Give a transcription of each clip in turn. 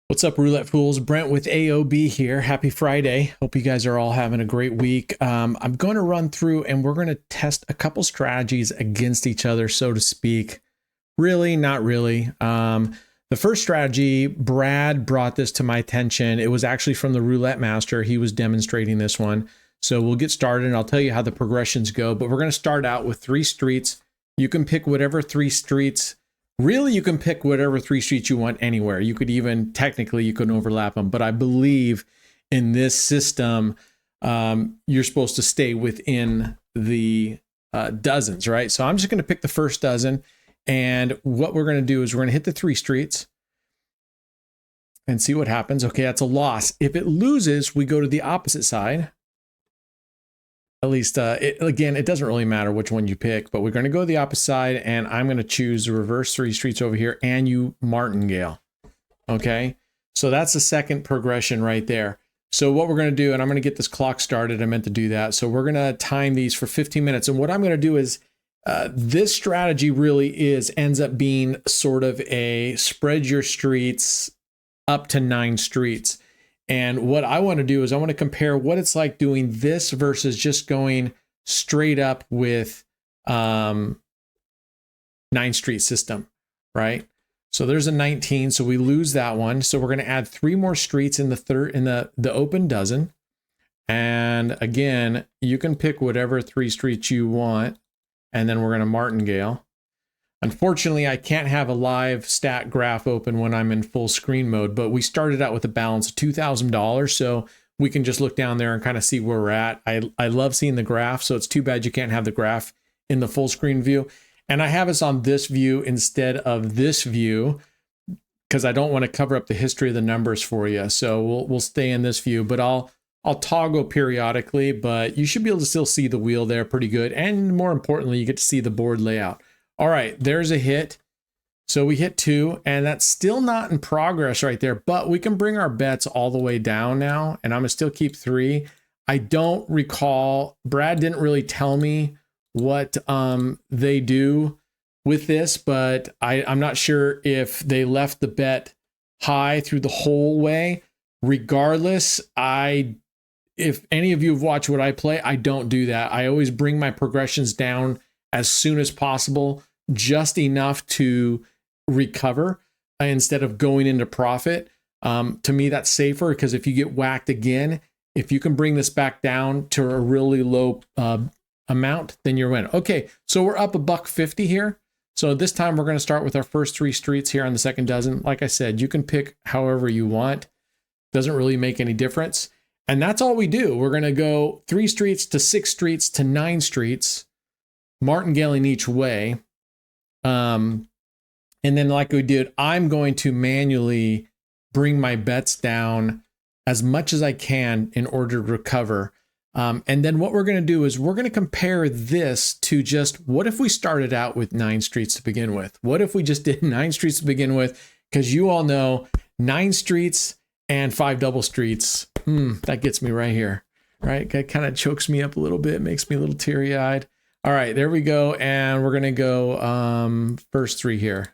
What's up, Roulette Fools? Brent with AOB here. Happy Friday. Hope you guys are all having a great week. I'm going to run through and we're going to test a couple strategies against each other, so to speak. Really, not really. The first strategy, Brad brought this to my attention. It was actually from the Roulette Master. He was demonstrating this one. So we'll get started and I'll tell you how the progressions go. But we're going to start out with 3 streets. You can pick whatever 3 streets. Really, you can pick whatever 3 streets you want anywhere. You could even, technically, you can overlap them. But I believe in this system, you're supposed to stay within the dozens, right? So I'm just going to pick the first dozen. And what we're going to do is we're going to hit the 3 streets and see what happens. Okay, that's a loss. If it loses, we go to the opposite side. At least, again, it doesn't really matter which one you pick, but we're going to go to the opposite side, and I'm going to choose the reverse 3 streets over here, and you martingale. Okay, so that's the second progression right there. So what we're going to do, and I'm going to get this clock started. I meant to do that. So we're going to time these for 15 minutes. And what I'm going to do is, this strategy really ends up being sort of a spread your streets up to 9 streets. And what I want to do is I want to compare what it's like doing this versus just going straight up with 9 street system, right? So there's a 19, so we lose that one. So we're going to add 3 more streets in the open dozen. And again, you can pick whatever 3 streets you want, and then we're going to martingale. Unfortunately, I can't have a live stat graph open when I'm in full screen mode, but we started out with a balance of $2,000, so we can just look down there and kind of see where we're at. I love seeing the graph, so it's too bad you can't have the graph in the full screen view. And I have us on this view instead of this view because I don't want to cover up the history of the numbers for you. So we'll stay in this view, but I'll toggle periodically, but you should be able to still see the wheel there pretty good. And more importantly, you get to see the board layout. All right, there's a hit. So we hit 2, and that's still not in progress right there, but we can bring our bets all the way down now, and I'm gonna still keep 3. I don't recall, Brad didn't really tell me what they do with this, but I'm not sure if they left the bet high through the whole way. Regardless, if any of you have watched what I play, I don't do that. I always bring my progressions down as soon as possible, just enough to recover instead of going into profit. To me, that's safer because if you get whacked again, if you can bring this back down to a really low amount, then you're winning. Okay, so we're up $1.50 here. So this time we're going to start with our first 3 streets here on the second dozen. Like I said, you can pick however you want. Doesn't really make any difference. And that's all we do. We're going to go 3 streets to 6 streets to 9 streets, martingaling each way. And then like we did, I'm going to manually bring my bets down as much as I can in order to recover. And then what we're going to do is we're going to compare this to just what if we started out with 9 streets to begin with? What if we just did 9 streets to begin with? Because you all know 9 streets and 5 double streets. That gets me right here, right? That kind of chokes me up a little bit, makes me a little teary-eyed. All right, there we go. And we're going to go first 3 here.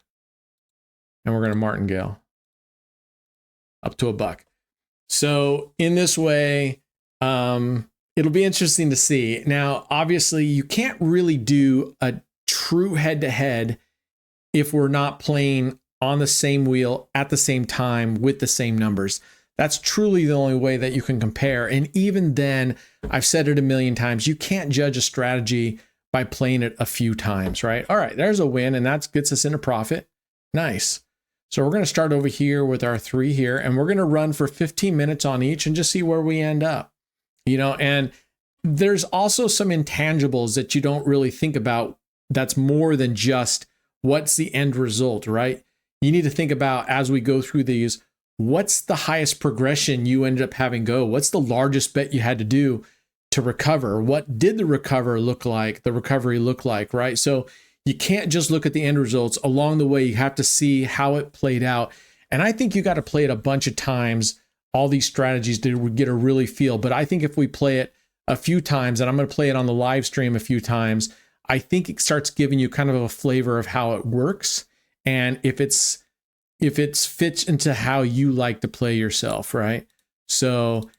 And we're going to martingale up to $1. So in this way, it'll be interesting to see. Now, obviously, you can't really do a true head-to-head if we're not playing on the same wheel at the same time with the same numbers. That's truly the only way that you can compare. And even then, I've said it a million times, you can't judge a strategy by playing it a few times, right? All right, there's a win, and that gets us into profit. Nice. So we're going to start over here with our 3 here, and we're going to run for 15 minutes on each and just see where we end up. You know, and there's also some intangibles that you don't really think about that's more than just what's the end result, right? You need to think about, as we go through these, what's the highest progression you ended up having go? What's the largest bet you had to do to recover? What did the recovery look like, right? So you can't just look at the end results. Along the way, you have to see how it played out. And I think you got to play it a bunch of times, all these strategies, to get a really feel. But I think if we play it a few times, and I'm going to play it on the live stream a few times, I think it starts giving you kind of a flavor of how it works. And if it's if it fits into how you like to play yourself, right? So,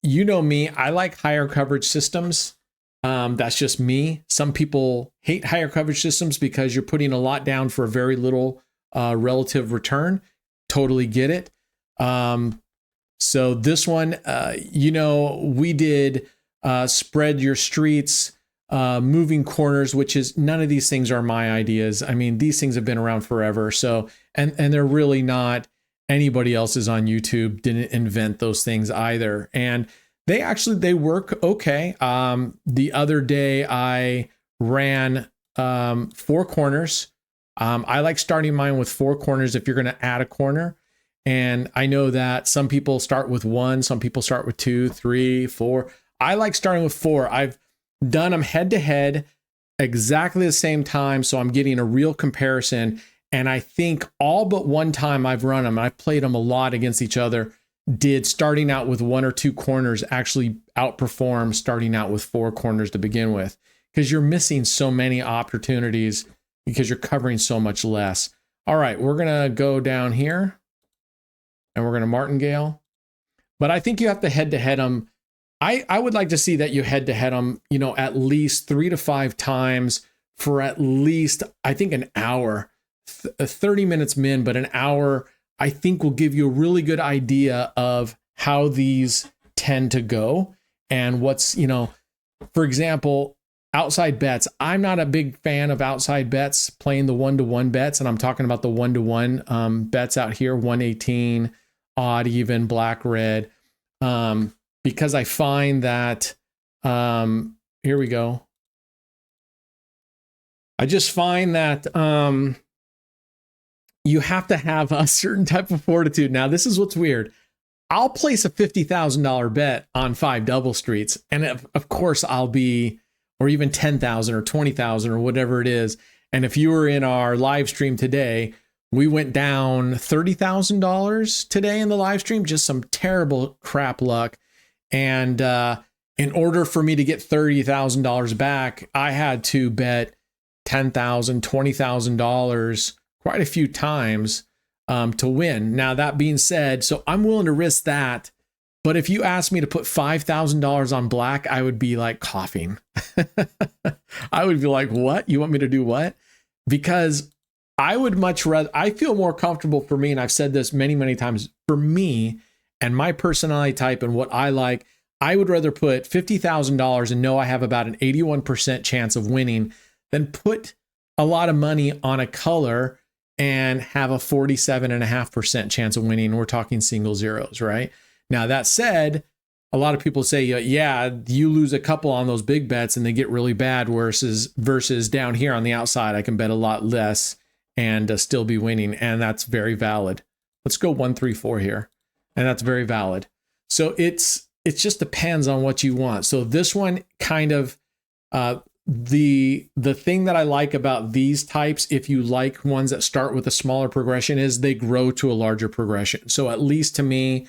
you know me, I like higher coverage systems. That's just me. Some people hate higher coverage systems because you're putting a lot down for a very little relative return. Totally get it. So this one, we did spread your streets, moving corners, which is none of these things are my ideas. I mean, these things have been around forever. So, and they're really not anybody else's on YouTube. Didn't invent those things either. And they work okay. The other day I ran 4 corners. I like starting mine with 4 corners if you're going to add a corner. And I know that some people start with 1, some people start with 2, 3, 4. I like starting with 4. I've done them head to head exactly the same time. So I'm getting a real comparison. And I think all but one time I've run them, and I've played them a lot against each other, did starting out with 1 or 2 corners actually outperform starting out with 4 corners to begin with, because you're missing so many opportunities because you're covering so much less. All right, we're going to go down here and we're going to martingale, but I think you have to head them. I would like to see that you head to head them, at least 3 to 5 times for at least, I think, an hour, 30 minutes min, but an hour, I think, will give you a really good idea of how these tend to go and what's, for example, outside bets. I'm not a big fan of outside bets, playing the 1-to-1 bets. And I'm talking about the 1-to-1 bets out here, 118, odd, even, black, red. Because I find that, here we go. I just find that you have to have a certain type of fortitude. Now, this is what's weird. I'll place a $50,000 bet on 5 double streets. And of course I'll be, or even 10,000 or 20,000 or whatever it is. And if you were in our live stream today, we went down $30,000 today in the live stream, just some terrible crap luck. And in order for me to get $30,000 back, I had to bet $10,000, $20,000 quite a few times to win. Now, that being said, so I'm willing to risk that. But if you asked me to put $5,000 on black, I would be like coughing. I would be like, what? You want me to do what? Because I would much rather, I feel more comfortable for me, and I've said this many, many times, for me and my personality type and what I like, I would rather put $50,000 and know I have about an 81% chance of winning than put a lot of money on a color and have a 47.5% chance of winning. We're talking single zeros, right? Now, that said, a lot of people say, yeah, you lose a couple on those big bets and they get really bad versus down here on the outside, I can bet a lot less and still be winning. And that's very valid. Let's go 1, 3, 4 here. And that's very valid. So it just depends on what you want. So this one kind of, the thing that I like about these types, if you like ones that start with a smaller progression, is they grow to a larger progression. So at least to me,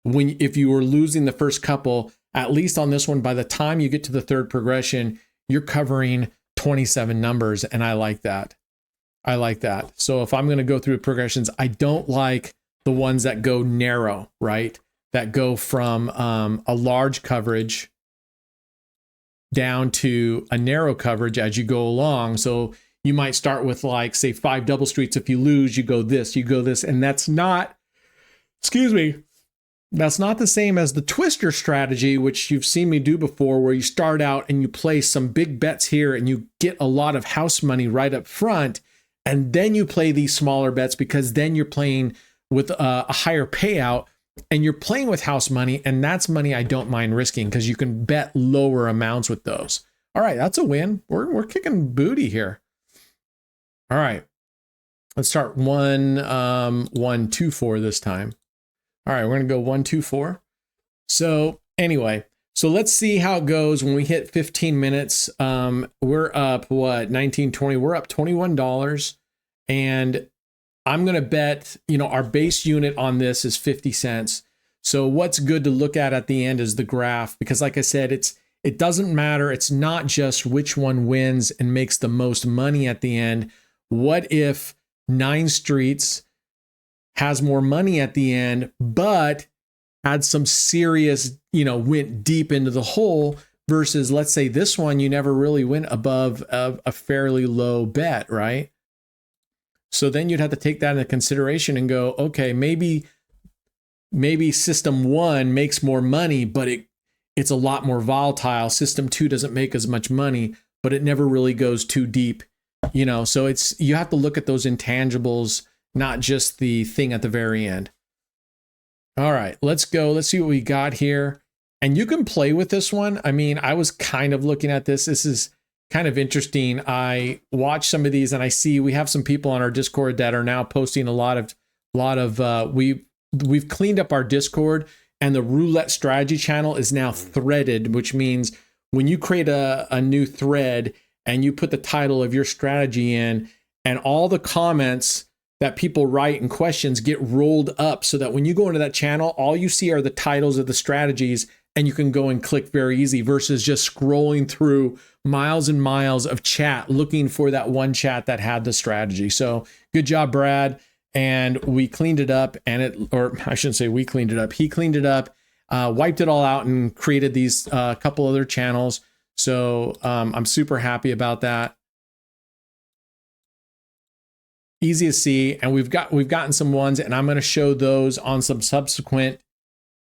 if you were losing the first couple, at least on this one, by the time you get to the third progression, you're covering 27 numbers. And I like that. So if I'm going to go through progressions, I don't like the ones that go narrow, right? That go from a large coverage down to a narrow coverage as you go along. So you might start with, like, say, 5 double streets. If you lose, you go this, and that's not, that's not the same as the twister strategy, which you've seen me do before, where you start out and you place some big bets here and you get a lot of house money right up front. And then you play these smaller bets because then you're playing with a higher payout and you're playing with house money. And that's money I don't mind risking because you can bet lower amounts with those. All right, that's a win. We're kicking booty here. All right, let's start 1, 1, 2, 4 this time. All right, we're going to go 1, 2, 4. So anyway, so let's see how it goes when we hit 15 minutes. We're up, 19, 20. We're up $21. And I'm going to bet, our base unit on this is 50 cents. So what's good to look at the end is the graph, because like I said, it doesn't matter. It's not just which one wins and makes the most money at the end. What if 9 streets has more money at the end, but had some serious, went deep into the hole versus, let's say this one, you never really went above a fairly low bet, right? So then you'd have to take that into consideration and go, okay, maybe system 1 makes more money, but it's a lot more volatile. System 2 doesn't make as much money, but it never really goes too deep, so you have to look at those intangibles, not just the thing at the very end. All right, let's go. Let's see what we got here. And you can play with this one. I mean, I was kind of looking at this. This is kind of interesting. I watch some of these and I see we have some people on our Discord that are now posting a lot of we've cleaned up our Discord, and the Roulette strategy channel is now threaded, which means when you create a new thread and you put the title of your strategy in, and all the comments that people write and questions get rolled up so that when you go into that channel, all you see are the titles of the strategies, and you can go and click very easy versus just scrolling through miles and miles of chat looking for that one chat that had the strategy. So good job, Brad. And we cleaned it up, or I shouldn't say we cleaned it up. He cleaned it up, wiped it all out, and created these couple other channels. So I'm super happy about that. Easy to see, and we've gotten some ones, and I'm going to show those on some subsequent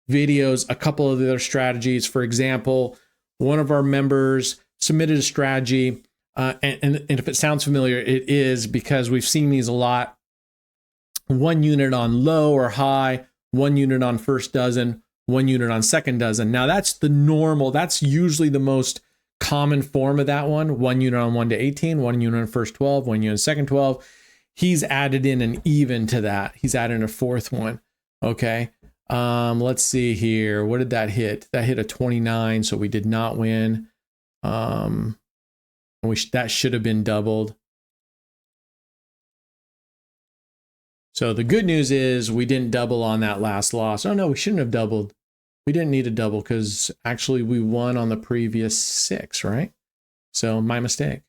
videos. A couple of the other strategies, for example, one of our members submitted a strategy, and if it sounds familiar, it is, because we've seen these a lot. 1 unit on low or high, 1 unit on first dozen, 1 unit on second dozen. Now that's the normal. That's usually the most common form of that one. 1 unit on 1 to 18, 1 unit on first 12, 1 unit on second 12. He's added in an even to that. He's added a fourth one. Okay. Let's see here. What did that hit? That hit a 29. So we did not win. That should have been doubled. So the good news is we didn't double on that last loss. Oh no, we shouldn't have doubled. We didn't need a double because actually we won on the previous 6, right? So my mistake.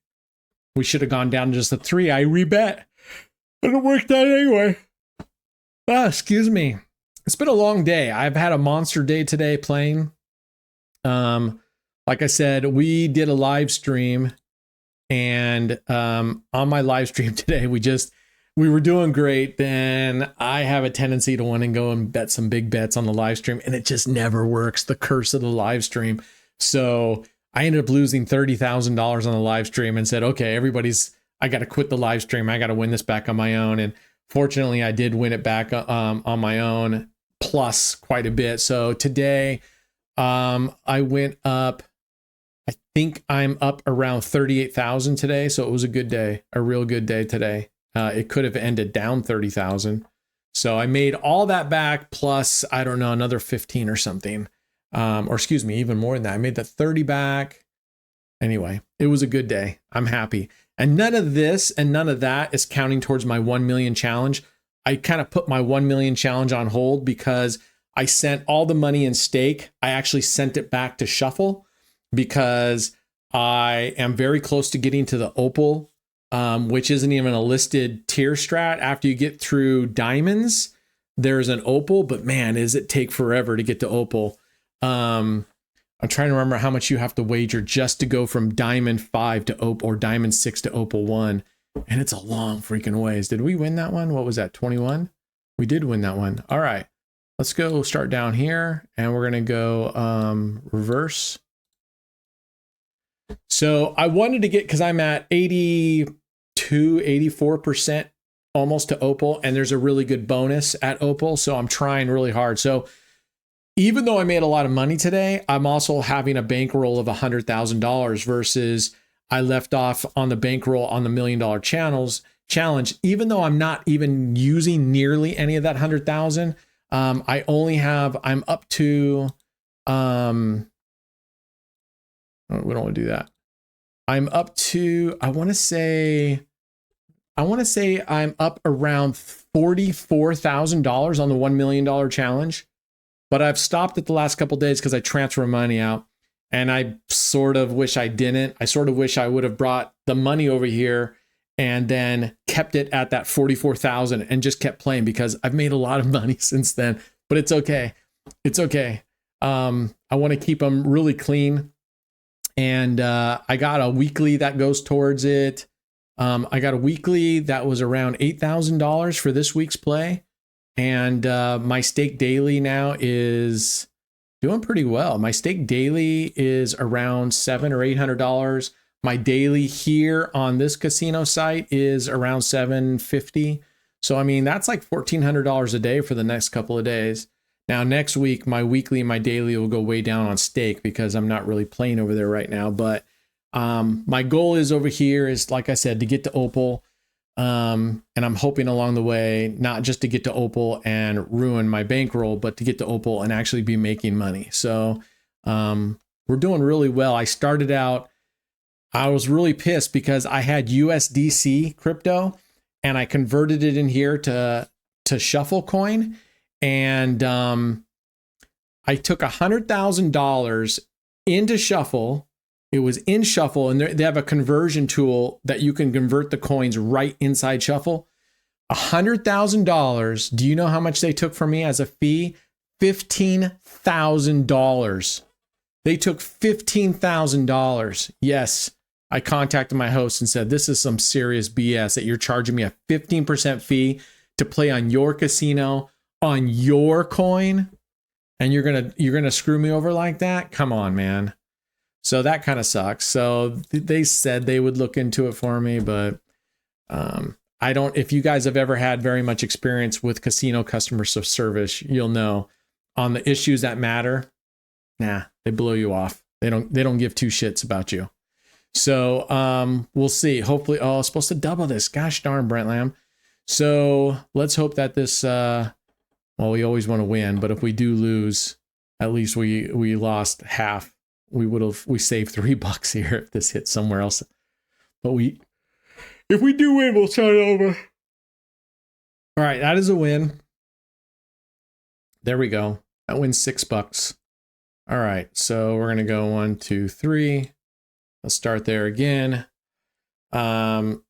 We should have gone down to just a 3. I rebet. But it worked out anyway. Excuse me. It's been a long day. I've had a monster day today playing. Like I said, we did a live stream, and on my live stream today, we were doing great. Then I have a tendency to want to go and bet some big bets on the live stream, and it just never works. The curse of the live stream. So I ended up losing $30,000 on the live stream and said, okay, I got to quit the live stream. I got to win this back on my own. And fortunately, I did win it back on my own, plus quite a bit. So today, I went up. I think I'm up around 38,000 today. So it was a good day, a real good day today. It could have ended down 30,000. So I made all that back, plus, I don't know, another 15 or something. Or excuse me, even more than that. I made the 30 back. Anyway, it was a good day. I'm happy. And none of this and none of that is counting towards my 1 million challenge. I kind of put my 1 million challenge on hold because I sent all the money in stake. I actually sent it back to Shuffle because I am very close to getting to the Opal, which isn't even a listed tier strat. After you get through diamonds, there's an Opal, but man, does it take forever to get to Opal. I'm trying to remember how much you have to wager just to go from diamond 5 to Opal, or diamond 6 to Opal 1. And it's a long freaking ways. Did we win that one? What was that? 21? We did win that one. All right, let's go start down here, and we're going to go reverse. So I wanted to get, because I'm at 84% almost to Opal, and there's a really good bonus at Opal. So I'm trying really hard. So even though I made a lot of money today, I'm also having a bankroll of $100,000 versus I left off on the bankroll on the $1 million challenge. Even though I'm not even using nearly any of that 100,000, I'm up to, we don't want to do that. I'm up to, I want to say I'm up around $44,000 on the $1 million challenge. But I've stopped it the last couple of days because I transfer money out, and I sort of wish I didn't. I sort of wish I would have brought the money over here and then kept it at that 44,000 and just kept playing because I've made a lot of money since then, but it's okay. It's okay. I want to keep them really clean. And I got a weekly that goes towards it. I got a weekly that was around $8,000 for this week's play. And my stake daily now is doing pretty well. My stake daily is around $700 or $800. My daily here on this casino site is around $750. So, I mean, that's like $1,400 a day for the next couple of days. Now, next week, my weekly and my daily will go way down on stake because I'm not really playing over there right now. But my goal is over here is, like I said, to get to Opal. And I'm hoping along the way, not just to get to Opal and ruin my bankroll, but to get to Opal and actually be making money. So we're doing really well. I started out, I was really pissed because I had USDC crypto and I converted it in here to Shuffle coin. And I took $100,000 into Shuffle. It was in Shuffle, and they have a conversion tool that you can convert the coins right inside Shuffle. $100,000. Do you know how much they took from me as a fee? $15,000. They took $15,000. Yes, I contacted my host and said, this is some serious BS that you're charging me a 15% fee to play on your casino, on your coin, and you're gonna screw me over like that? Come on, man. So that kind of sucks. So they said they would look into it for me, but I don't. If you guys have ever had very much experience with casino customer service, you'll know on the issues that matter, nah, they blow you off. They don't give two shits about you. So we'll see. Hopefully, I was supposed to double this. Gosh darn, Brent Lamb. So let's hope that this. Well, we always want to win, but if we do lose, at least we lost half. We saved $3 here if this hits somewhere else. But if we do win, we'll start it over. All right, that is a win. There we go. That wins $6. All right, so we're gonna go 1, 2, 3. Let's start there again. So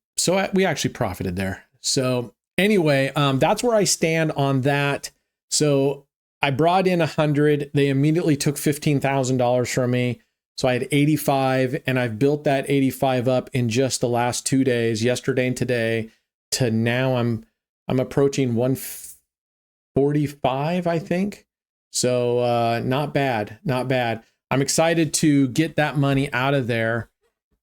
we actually profited there. So anyway, that's where I stand on that. So I brought in 100. They immediately took $15,000 from me. So I had 85, and I've built that 85 up in just the last 2 days, yesterday and today, to now I'm approaching 145, I think. So not bad, not bad. I'm excited to get that money out of there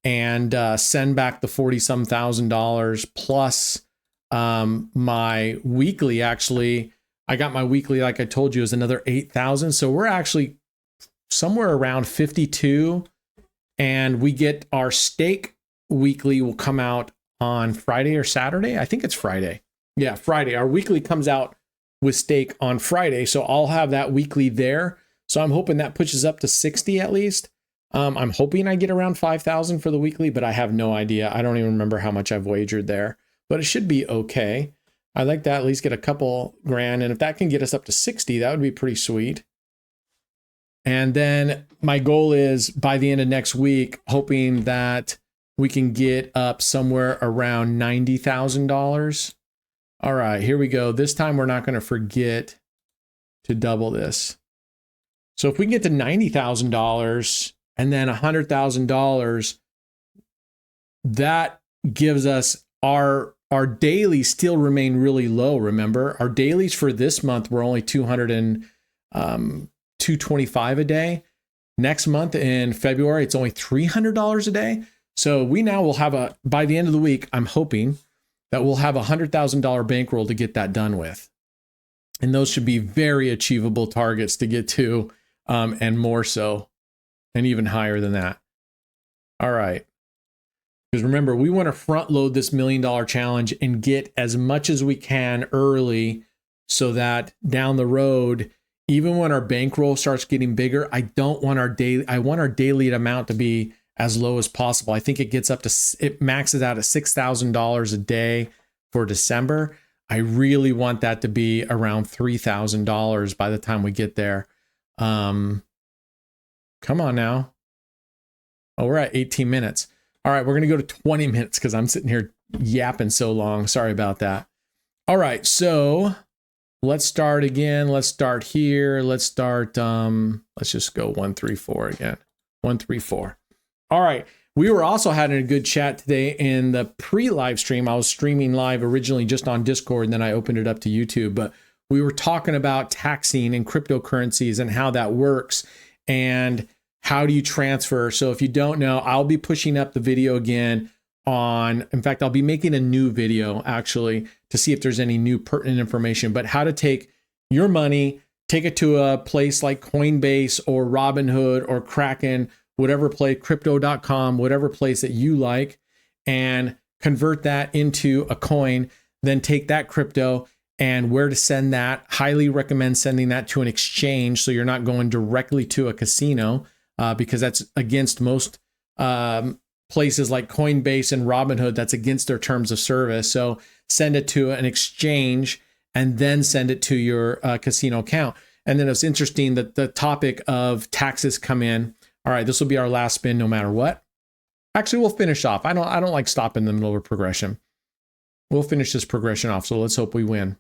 and send back the 40-some thousand dollars plus my weekly. Actually, I got my weekly, like I told you, is another 8,000. So we're actually somewhere around 52, and we get our stake weekly will come out on Friday or Saturday. I think it's Friday. Yeah, Friday. Our weekly comes out with stake on Friday. So I'll have that weekly there. So I'm hoping that pushes up to 60 at least. I'm hoping I get around 5,000 for the weekly, but I have no idea. I don't even remember how much I've wagered there, but it should be okay. I'd like to at least get a couple grand. And if that can get us up to 60, that would be pretty sweet. And then my goal is by the end of next week, hoping that we can get up somewhere around $90,000. All right, here we go. This time we're not going to forget to double this. So if we can get to $90,000 and then $100,000, that gives us our dailies still remain really low. Remember, our dailies for this month were only $225 a day. Next month in February, it's only $300 a day. So we now will have by the end of the week, I'm hoping that we'll have $100,000 bankroll to get that done with. And those should be very achievable targets to get to, and more so, and even higher than that. All right. Because remember, we want to front load this $1 million challenge and get as much as we can early so that down the road, even when our bankroll starts getting bigger, I want our daily amount to be as low as possible. I think it maxes out at $6,000 a day for December. I really want that to be around $3,000 by the time we get there. Come on now. Oh, we're at 18 minutes. All right, we're going to go to 20 minutes because I'm sitting here yapping so long. Sorry about that. All right, so let's start again. Let's start here. Let's start, let's just go 134 again. 134. All right. We were also having a good chat today in the pre-live stream. I was streaming live originally just on Discord, and then I opened it up to YouTube. But we were talking about taxing and cryptocurrencies and how that works and how do you transfer. So if you don't know, I'll be pushing up the video again in fact, I'll be making a new video actually to see if there's any new pertinent information, but how to take your money, take it to a place like Coinbase or Robinhood or Kraken, whatever place, crypto.com, whatever place that you like, and convert that into a coin, then take that crypto and where to send that. Highly recommend sending that to an exchange so you're not going directly to a casino because that's against most places like Coinbase and Robinhood. That's against their terms of service. So send it to an exchange and then send it to your casino account. And then it's interesting that the topic of taxes come in. All right, this will be our last spin no matter what. Actually, we'll finish off. I don't like stopping in the middle of a progression. We'll finish this progression off. So let's hope we win.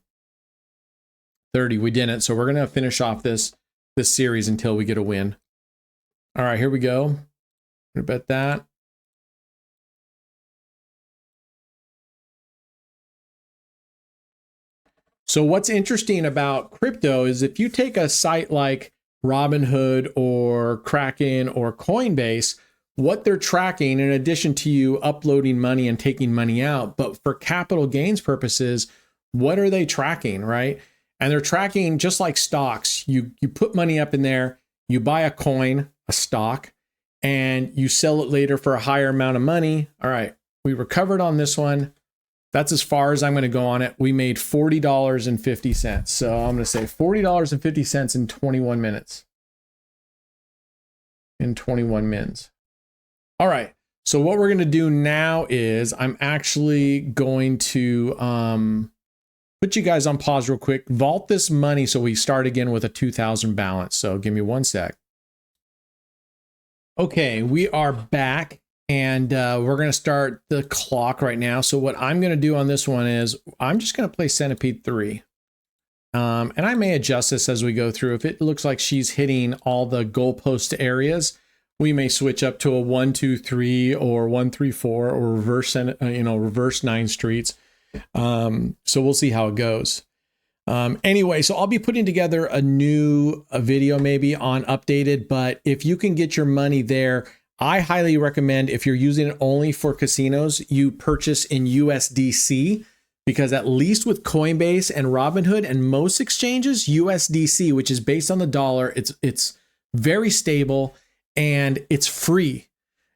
30, we didn't. So we're going to finish off this series until we get a win. All right, here we go. I'm going to bet that. So what's interesting about crypto is if you take a site like Robinhood or Kraken or Coinbase, what they're tracking, in addition to you uploading money and taking money out, but for capital gains purposes, what are they tracking, right? And they're tracking just like stocks. You put money up in there, you buy a coin, a stock, and you sell it later for a higher amount of money. All right, we recovered on this one. That's as far as I'm going to go on it. We made $40.50. So I'm going to say $40.50 in 21 minutes. In 21 mins. All right. So what we're going to do now is I'm actually going to put you guys on pause real quick. Vault this money so we start again with a 2,000 balance. So give me one sec. Okay, we are back. And we're going to start the clock right now. So what I'm going to do on this one is I'm just going to play centipede 3. And I may adjust this as we go through. If it looks like she's hitting all the goalpost areas, we may switch up to a 1, 2, 3 or 1, 3, 4 or reverse 9 streets. So we'll see how it goes. Anyway, so I'll be putting together a video maybe on updated, but if you can get your money there, I highly recommend if you're using it only for casinos, you purchase in USDC, because at least with Coinbase and Robinhood and most exchanges, USDC, which is based on the dollar, it's very stable and it's free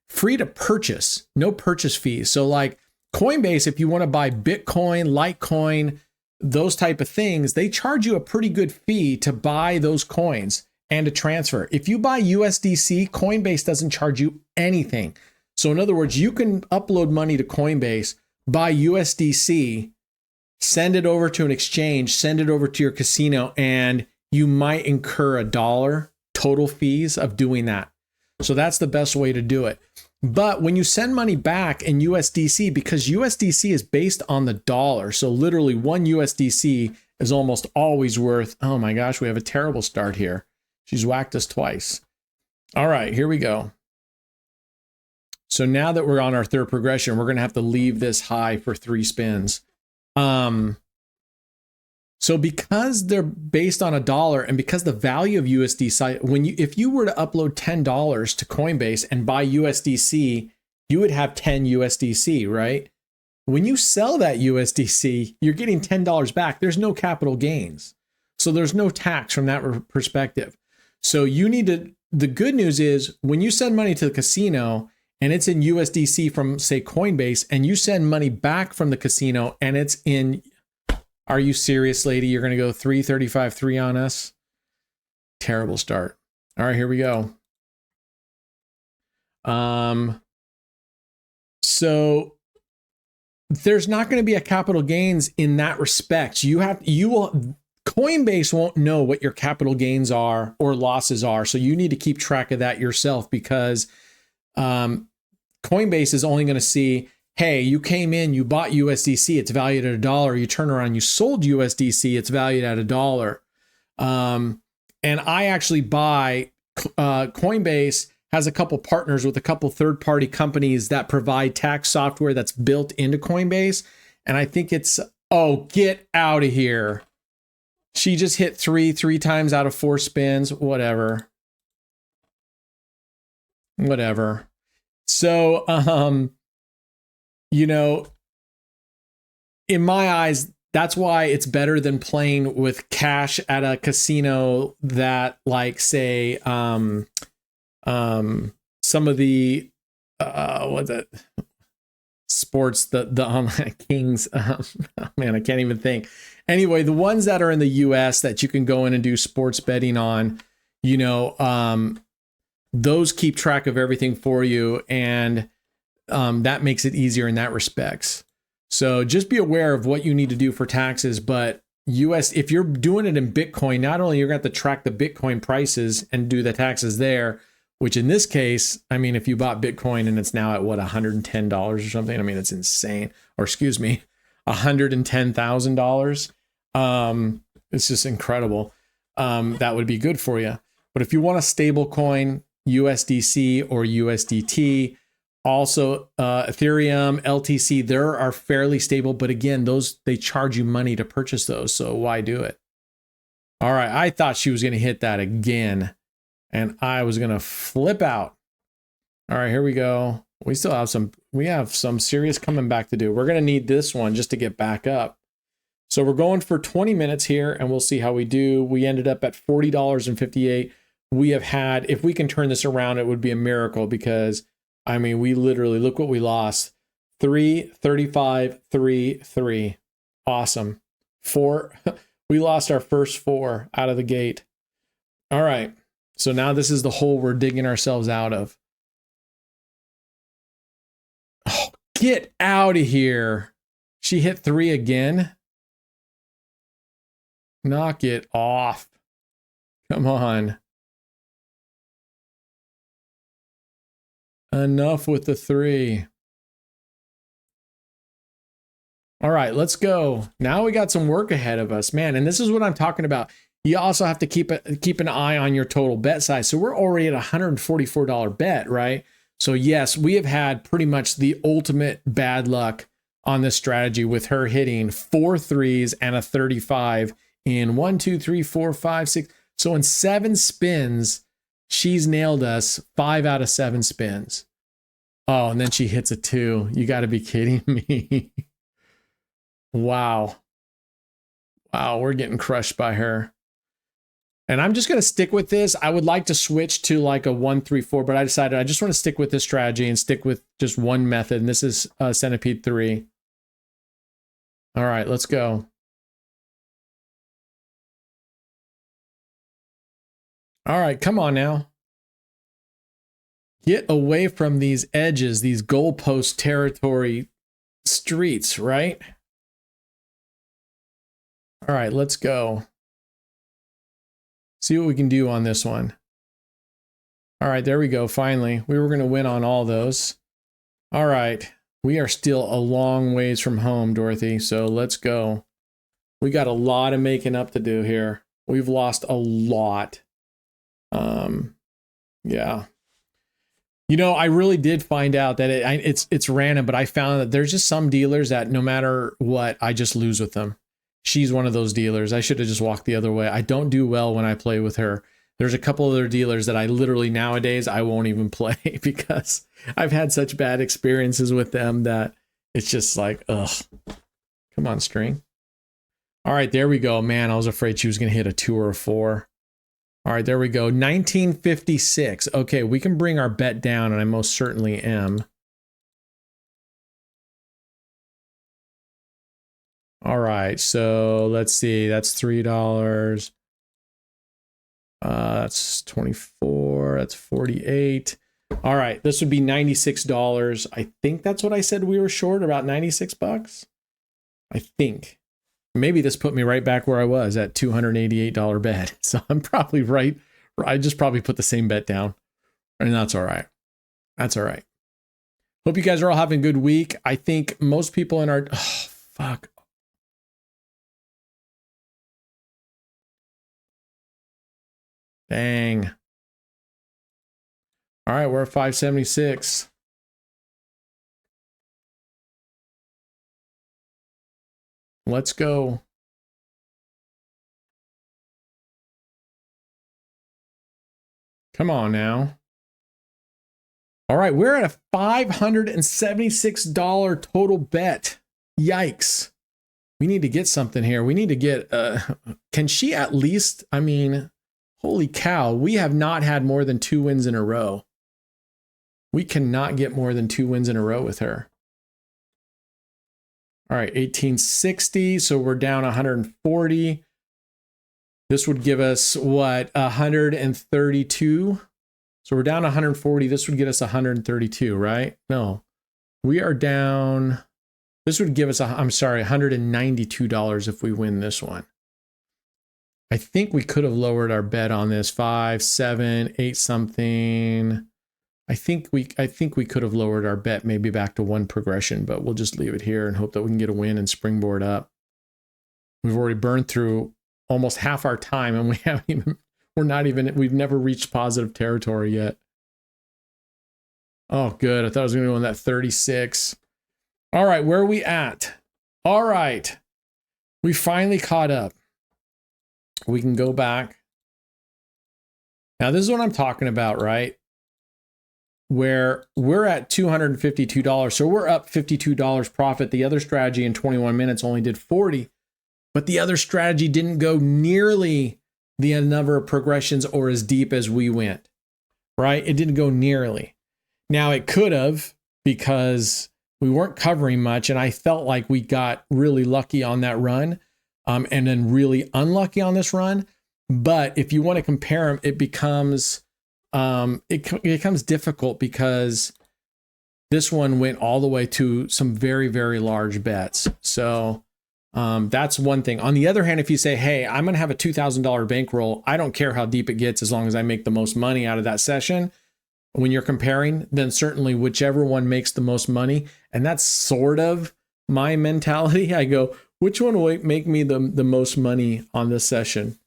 to purchase, no purchase fees. So like Coinbase, if you want to buy Bitcoin, Litecoin, those type of things, they charge you a pretty good fee to buy those coins and to transfer. If you buy USDC, Coinbase doesn't charge you anything. So in other words, you can upload money to Coinbase, buy USDC, send it over to an exchange, send it over to your casino, and you might incur $1 total fees of doing that. So that's the best way to do it. But when you send money back in USDC, because USDC is based on the dollar, so literally one USDC is almost always worth, oh my gosh, we have a terrible start here. She's whacked us twice. All right, here we go. So now that we're on our third progression, we're going to have to leave this high for 3 spins. So because they're based on $1 and because the value of USDC, if you were to upload $10 to Coinbase and buy USDC, you would have 10 USDC, right? When you sell that USDC, you're getting $10 back. There's no capital gains. So there's no tax from that perspective. So you need to, the good news is when you send money to the casino and it's in USDC from say Coinbase and you send money back from the casino and it's in, are you serious, lady? You're going to go 335.3 on us? Terrible start. All right, here we go. So there's not going to be a capital gains in that respect. Coinbase won't know what your capital gains are or losses are. So you need to keep track of that yourself because Coinbase is only going to see hey, you came in, you bought USDC, it's valued at $1. You turn around, you sold USDC, it's valued at $1. And I actually buy, Coinbase has a couple partners with a couple third-party companies that provide tax software that's built into Coinbase. And I think it's, oh, get out of here. She just hit three times out of 4 spins. Whatever. So, you know, in my eyes, that's why it's better than playing with cash at a casino that, like, say, some of the what's it, sports, the online kings, man, I can't even think. Anyway, the ones that are in the US that you can go in and do sports betting on, you know, those keep track of everything for you, and that makes it easier in that respects. So just be aware of what you need to do for taxes. But if you're doing it in Bitcoin, not only you're going to have to track the Bitcoin prices and do the taxes there, which in this case, I mean, if you bought Bitcoin and it's now at what, $110 or something, I mean, it's insane. Or excuse me, $110,000. It's just incredible. That would be good for you. But if you want a stable coin, USDC or USDT, also Ethereum, LTC, there are fairly stable, but again, they charge you money to purchase those, so why do it? All right, I thought she was going to hit that again, and I was going to flip out. All right, here we go. We have some serious coming back to do. We're going to need this one just to get back up. So we're going for 20 minutes here, and we'll see how we do. We ended up at $40.58. We have had, if we can turn this around, it would be a miracle, because I mean, we literally, look what we lost. 335, 3. Awesome. 4. We lost our first 4 out of the gate. All right. So now this is the hole we're digging ourselves out of. Oh, get out of here. She hit 3 again. Knock it off. Come on. Enough with the 3. All right, let's go. Now we got some work ahead of us, man. And this is what I'm talking about. You also have to keep an eye on your total bet size. So we're already at a $144 bet, right? So yes, we have had pretty much the ultimate bad luck on this strategy, with her hitting 4 3s and a 35 in 1, 2, 3, 4, 5, 6. So in 7 spins, she's nailed us 5 out of 7 spins. Oh, and then she hits a 2. You got to be kidding me. Wow. Wow, we're getting crushed by her. And I'm just going to stick with this. I would like to switch to like a 1, 3, 4, but I decided I just want to stick with this strategy and stick with just one method. And this is centipede 3. All right, let's go. All right, come on now. Get away from these edges, these goalpost territory streets, right? All right, let's go. See what we can do on this one. All right, there we go. Finally, we were going to win on all those. All right, we are still a long ways from home, Dorothy. So let's go. We got a lot of making up to do here. We've lost a lot. Yeah. You know, I really did find out that it's random, but I found that there's just some dealers that no matter what, I just lose with them. She's one of those dealers. I should have just walked the other way. I don't do well when I play with her. There's a couple other dealers that I literally nowadays I won't even play because I've had such bad experiences with them that it's just like, ugh. Come on, string. All right, there we go. Man, I was afraid she was going to hit a 2 or a 4. All right, there we go. 1956. Okay, we can bring our bet down, and I most certainly am. All right, so let's see. That's $3. That's 24. That's 48. All right, this would be $96. I think that's what I said we were short, about 96 bucks. I think. Maybe this put me right back where I was at $288 bet. So I'm probably right. I just probably put the same bet down. And that's all right. That's all right. Hope you guys are all having a good week. I think most people in our, oh, fuck. Dang. All right, we're at 576. Let's go. Come on now. All right, we're at a $576 total bet. Yikes. We need to get something here. We need to get, can she at least, I mean, holy cow, we have not had more than 2 wins in a row. We cannot get more than 2 wins in a row with her. All right, 1860, so we're down 140. This would give us, what, 132? So we're down 140. This would get us 132, right? No, we are down. This would give us, I'm sorry, $192 if we win this one. I think we could have lowered our bet on this 5, 7, 8 something. I think we could have lowered our bet maybe back to 1 progression, but we'll just leave it here and hope that we can get a win and springboard up. We've already burned through almost half our time and we haven't even, we've never reached positive territory yet. Oh, good. I thought I was going to go on that 36. All right, where are we at? All right. We finally caught up. We can go back. Now, this is what I'm talking about, right? Where we're at $252. So we're up $52 profit. The other strategy in 21 minutes only did 40, but the other strategy didn't go nearly the number of progressions or as deep as we went, right? It didn't go nearly. Now it could have, because we weren't covering much and I felt like we got really lucky on that run, and then really unlucky on this run. But if you want to compare them, it becomes difficult because this one went all the way to some very, very large bets. So that's one thing. On the other hand, if you say, hey, I'm going to have a $2,000 bankroll, I don't care how deep it gets as long as I make the most money out of that session. When you're comparing, then certainly whichever one makes the most money. And that's sort of my mentality. I go, which one will make me the most money on this session?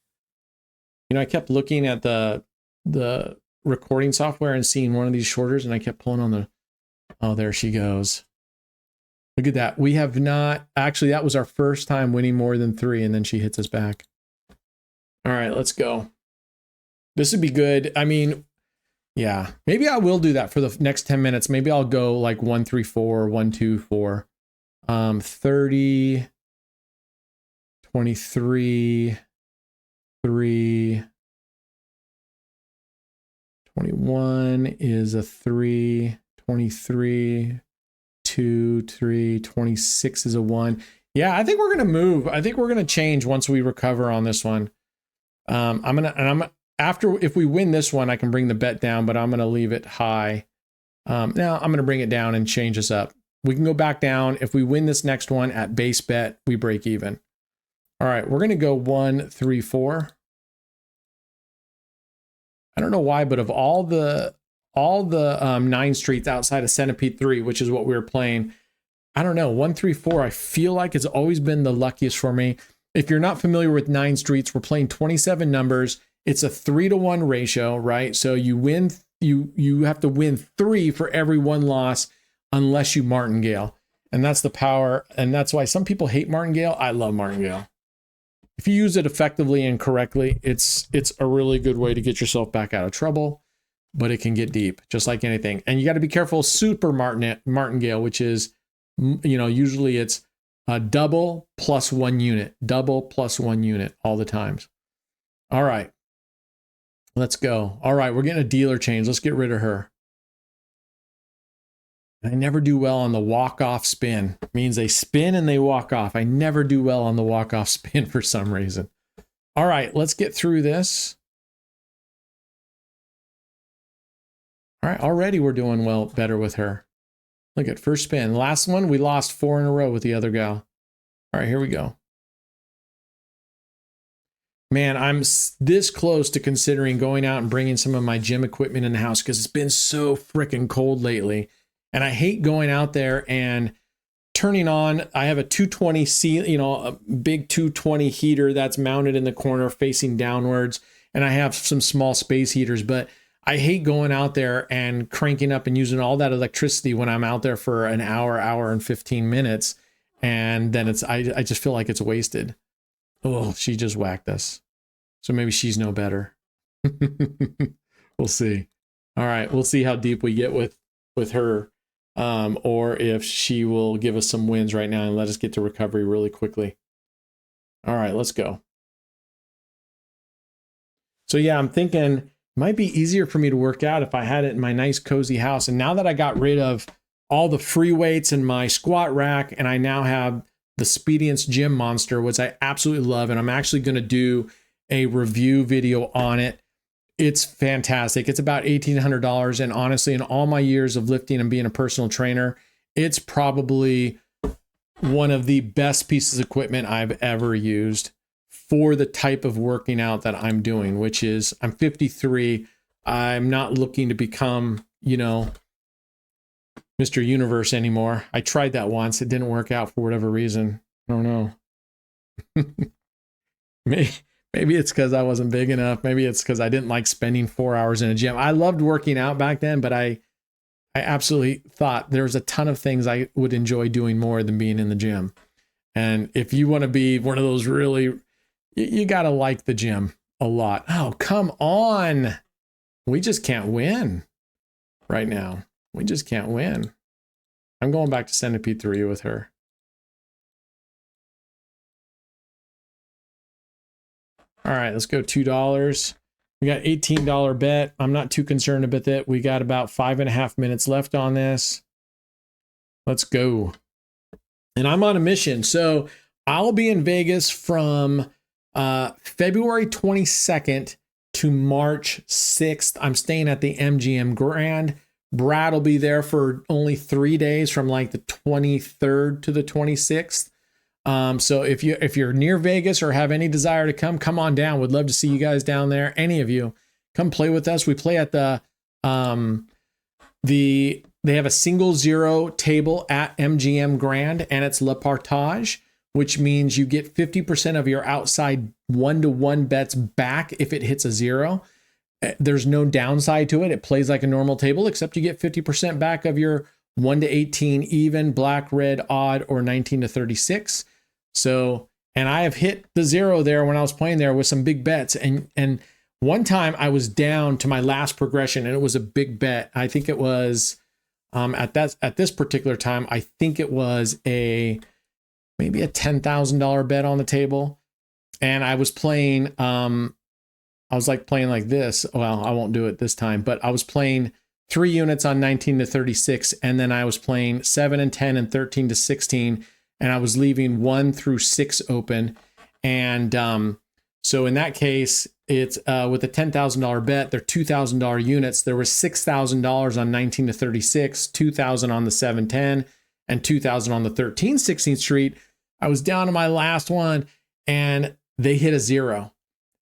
You know, I kept looking at the recording software and seeing one of these shorters, and I kept pulling on the, oh, there she goes. Look at that. We have not, actually, that was our first time winning more than 3, and then she hits us back. All right, let's go. This would be good. I mean, yeah, maybe I will do that for the next 10 minutes. Maybe I'll go like 1, 3, 4, 1, 2, 4, 30, 23, 3, 21 is a 3, 23, 2, 3, 26 is a 1. Yeah, I think we're going to move. I think we're going to change once we recover on this one. After, if we win this one, I can bring the bet down, but I'm going to leave it high. Now I'm going to bring it down and change this up. We can go back down. If we win this next one at base bet, we break even. All right, we're going to go 1, 3, 4. I don't know why, but of all the 9 streets outside of Centipede 3, which is what we were playing, I don't know, 1, 3, 4, I feel like it's always been the luckiest for me. If you're not familiar with 9 streets, we're playing 27 numbers. It's a 3-to-1 ratio, right? So you win, you have to win 3 for every 1 loss unless you martingale. And that's the power. And that's why some people hate martingale. I love martingale. If you use it effectively and correctly, it's a really good way to get yourself back out of trouble, but it can get deep, just like anything. And you got to be careful. Super martingale, which is, you know, usually it's a double plus 1 unit, double plus 1 unit all the times. All right, let's go. All right, we're getting a dealer change. Let's get rid of her. I never do well on the walk-off spin. It means they spin and they walk off. I never do well on the walk-off spin for some reason. All right, let's get through this. All right, already we're doing well, better with her. Look at first spin. Last one, we lost 4 in a row with the other gal. All right, here we go. Man, I'm this close to considering going out and bringing some of my gym equipment in the house because it's been so freaking cold lately. And I hate going out there and turning on. I have a 220 a big 220 heater that's mounted in the corner facing downwards. And I have some small space heaters, but I hate going out there and cranking up and using all that electricity when I'm out there for an hour and 15 minutes. And then I just feel like it's wasted. Oh, she just whacked us. So maybe she's no better. We'll see. All right. We'll see how deep we get with her. Or if she will give us some wins right now and let us get to recovery really quickly. All right, let's go. So yeah, I'm thinking it might be easier for me to work out if I had it in my nice cozy house. And now that I got rid of all the free weights and my squat rack, and I now have the Spedience Gym Monster, which I absolutely love. And I'm actually going to do a review video on it. It's fantastic. It's about $1,800. And honestly, in all my years of lifting and being a personal trainer, it's probably one of the best pieces of equipment I've ever used for the type of working out that I'm doing, which is I'm 53. I'm not looking to become, Mr. Universe anymore. I tried that once. It didn't work out for whatever reason. I don't know. Maybe it's because I wasn't big enough. Maybe it's because I didn't like spending 4 hours in a gym. I loved working out back then, but I absolutely thought there's a ton of things I would enjoy doing more than being in the gym. And if you want to be one of those really, you got to like the gym a lot. Oh, come on. We just can't win right now. We just can't win. I'm going back to Centipede 3 with her. All right, let's go $2. We got $18 bet. I'm not too concerned about it. We got about 5.5 minutes left on this. Let's go. And I'm on a mission. So I'll be in Vegas from February 22nd to March 6th. I'm staying at the MGM Grand. Brad will be there for only 3 days from like the 23rd to the 26th. So if you're near Vegas or have any desire to come on down. Would love to see you guys down there. Any of you, come play with us. We play at they have a single zero table at MGM Grand, and it's Le Partage, which means you get 50% of your outside 1-to-1 bets back if it hits a zero. There's no downside to it. It plays like a normal table, except you get 50% back of your 1-to-18 even, black, red, odd, or 19-to-36. So, and I have hit the zero there when I was playing there with some big bets. And one time I was down to my last progression, and it was a big bet. I think it was at this particular time, I think it was maybe a $10,000 bet on the table. And I was playing, I was like playing like this. Well, I won't do it this time, but I was playing 3 units on 19-to-36. And then I was playing 7 and 10 and 13-to-16. And I was leaving 1 through 6 open. And so in that case, it's with a $10,000 bet, they're $2,000 units. There was $6,000 on 19-to-36, $2,000 on the 7-10, and $2,000 on the 13-16th Street. I was down to my last one, and they hit a zero.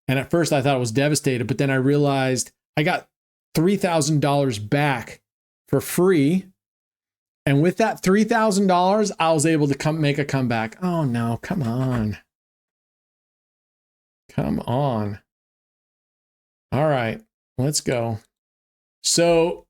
And at first I thought I was devastated, but then I realized I got $3,000 back for free. And with that $3,000, I was able to make a comeback. Oh no, come on. Come on. All right, let's go. So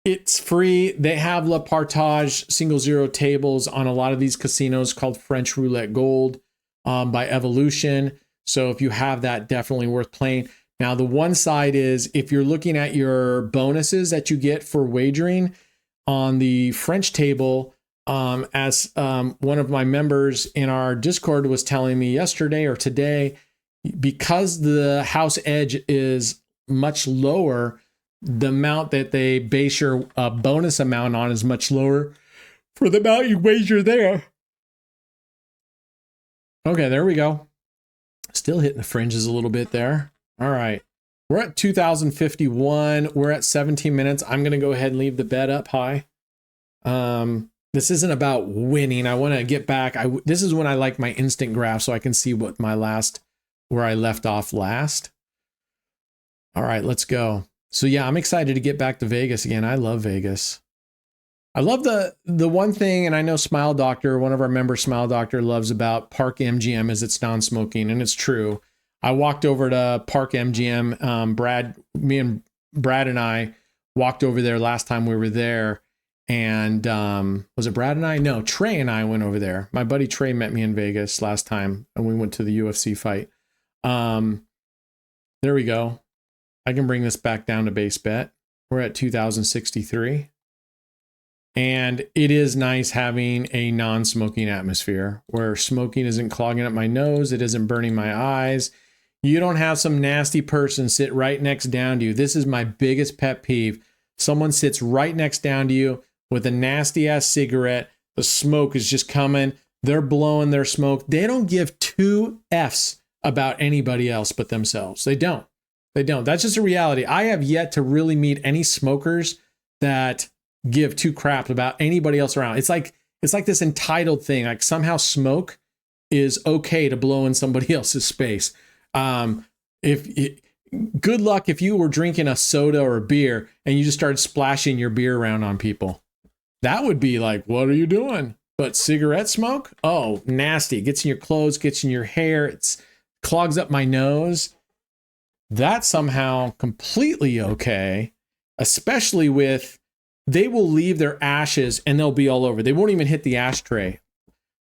it's free. They have Le Partage single zero tables on a lot of these casinos called French Roulette Gold by Evolution. So if you have that, definitely worth playing. Now, the one side is if you're looking at your bonuses that you get for wagering on the French table, as one of my members in our Discord was telling me yesterday or today, because the house edge is much lower, the amount that they base your bonus amount on is much lower for the amount you wager there. Okay, there we go. Still hitting the fringes a little bit there. All right. We're at 2,051. We're at 17 minutes. I'm going to go ahead and leave the bet up high. This isn't about winning. I want to get back. This is when I like my instant graph so I can see what where I left off last. All right, let's go. So yeah, I'm excited to get back to Vegas again. I love Vegas. I love the one thing, and I know Smile Doctor, one of our members, Smile Doctor, loves about Park MGM is it's non-smoking, and it's true. I walked over to Park MGM. Me and Brad and I walked over there last time we were there. And was it Brad and I? No, Trey and I went over there. My buddy Trey met me in Vegas last time, and we went to the UFC fight. There we go. I can bring this back down to base bet. We're at 2,063. And it is nice having a non-smoking atmosphere where smoking isn't clogging up my nose. It isn't burning my eyes. You don't have some nasty person sit right next down to you. This is my biggest pet peeve. Someone sits right next down to you with a nasty ass cigarette. The smoke is just coming. They're blowing their smoke. They don't give two F's about anybody else but themselves. They don't. That's just a reality. I have yet to really meet any smokers that give two craps about anybody else around. It's like this entitled thing. Like somehow smoke is okay to blow in somebody else's space. Good luck if you were drinking a soda or a beer and you just started splashing your beer around on people. That would be like, what are you doing? But cigarette smoke? Oh, nasty. Gets in your clothes, gets in your hair. It clogs up my nose. That's somehow completely okay, especially with, they will leave their ashes and they'll be all over. They won't even hit the ashtray.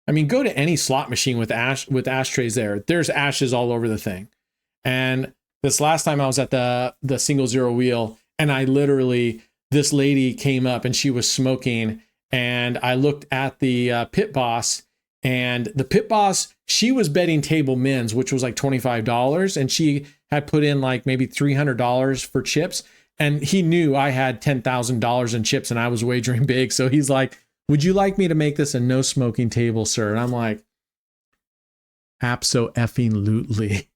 I mean, go to any slot machine with ashtrays there. There's ashes all over the thing. And this last time I was at the single zero wheel, and this lady came up and she was smoking, and I looked at the pit boss, and the pit boss, she was betting table mins, which was like $25, and she had put in like maybe $300 for chips, and he knew I had $10,000 in chips and I was wagering big. So he's like, would you like me to make this a no smoking table, sir? And I'm like, abso-effing-lutely.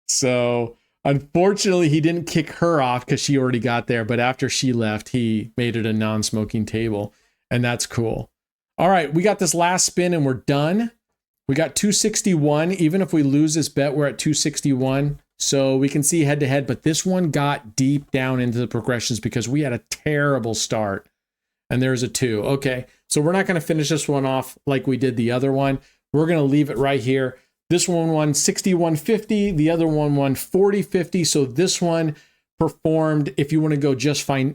So unfortunately he didn't kick her off because she already got there, but after she left he made it a non-smoking table, and that's cool. All right, we got this last spin and we're done. We got 261. Even if we lose this bet, we're at 261, so we can see head to head, but this one got deep down into the progressions because we had a terrible start, and there's a 2. Okay, so we're not going to finish this one off like we did the other one. We're going to leave it right here. This one won 61.50. The other one won 40.50. So this one performed, if you want to go just find,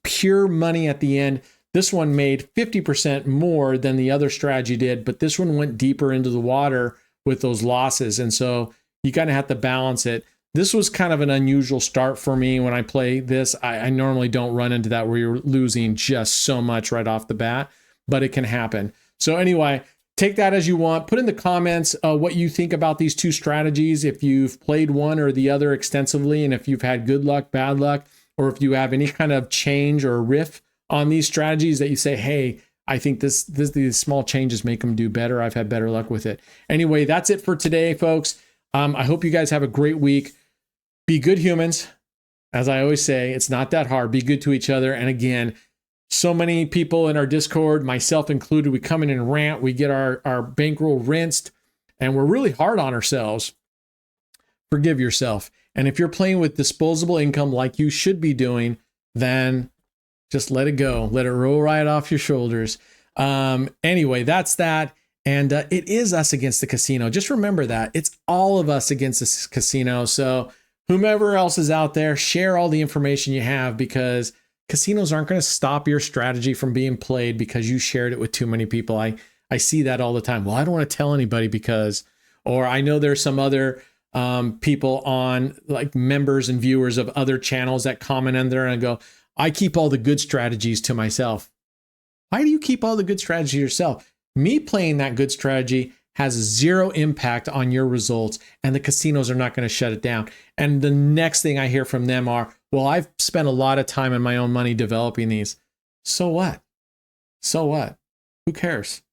pure money at the end, this one made 50% more than the other strategy did, but this one went deeper into the water with those losses. And so you kind of have to balance it. This was kind of an unusual start for me when I play this. I normally don't run into that where you're losing just so much right off the bat, but it can happen. So anyway, take that as you want. Put in the comments what you think about these two strategies, if you've played one or the other extensively, and if you've had good luck, bad luck, or if you have any kind of change or riff on these strategies that you say, hey, I think these small changes make them do better. I've had better luck with it. Anyway, that's it for today, folks. I hope you guys have a great week. Be good humans. As I always say, it's not that hard. Be good to each other. And again, so many people in our Discord, myself included, we come in and rant, we get our bankroll rinsed, and we're really hard on ourselves. Forgive yourself. And if you're playing with disposable income like you should be doing, then just let it go. Let it roll right off your shoulders. Anyway, that's that. And it is us against the casino. Just remember that. It's all of us against this casino. So whomever else is out there, share all the information you have, because casinos aren't going to stop your strategy from being played because you shared it with too many people. I see that all the time. Well, I don't want to tell anybody because, or I know there's some other people on, like members and viewers of other channels that comment in there and go, I keep all the good strategies to myself. Why do you keep all the good strategies yourself? Me playing that good strategy has zero impact on your results, and the casinos are not going to shut it down. And the next thing I hear from them are, well, I've spent a lot of time and my own money developing these. So what? So what? Who cares?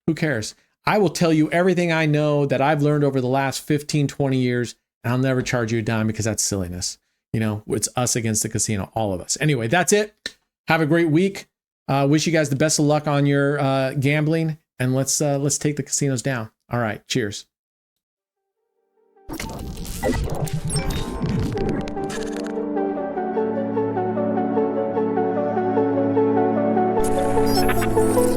Who cares? I will tell you everything I know that I've learned over the last 15, 20 years, and I'll never charge you a dime because that's silliness. It's us against the casino, all of us. Anyway, that's it. Have a great week. Wish you guys the best of luck on your gambling, and let's take the casinos down. All right, cheers. you.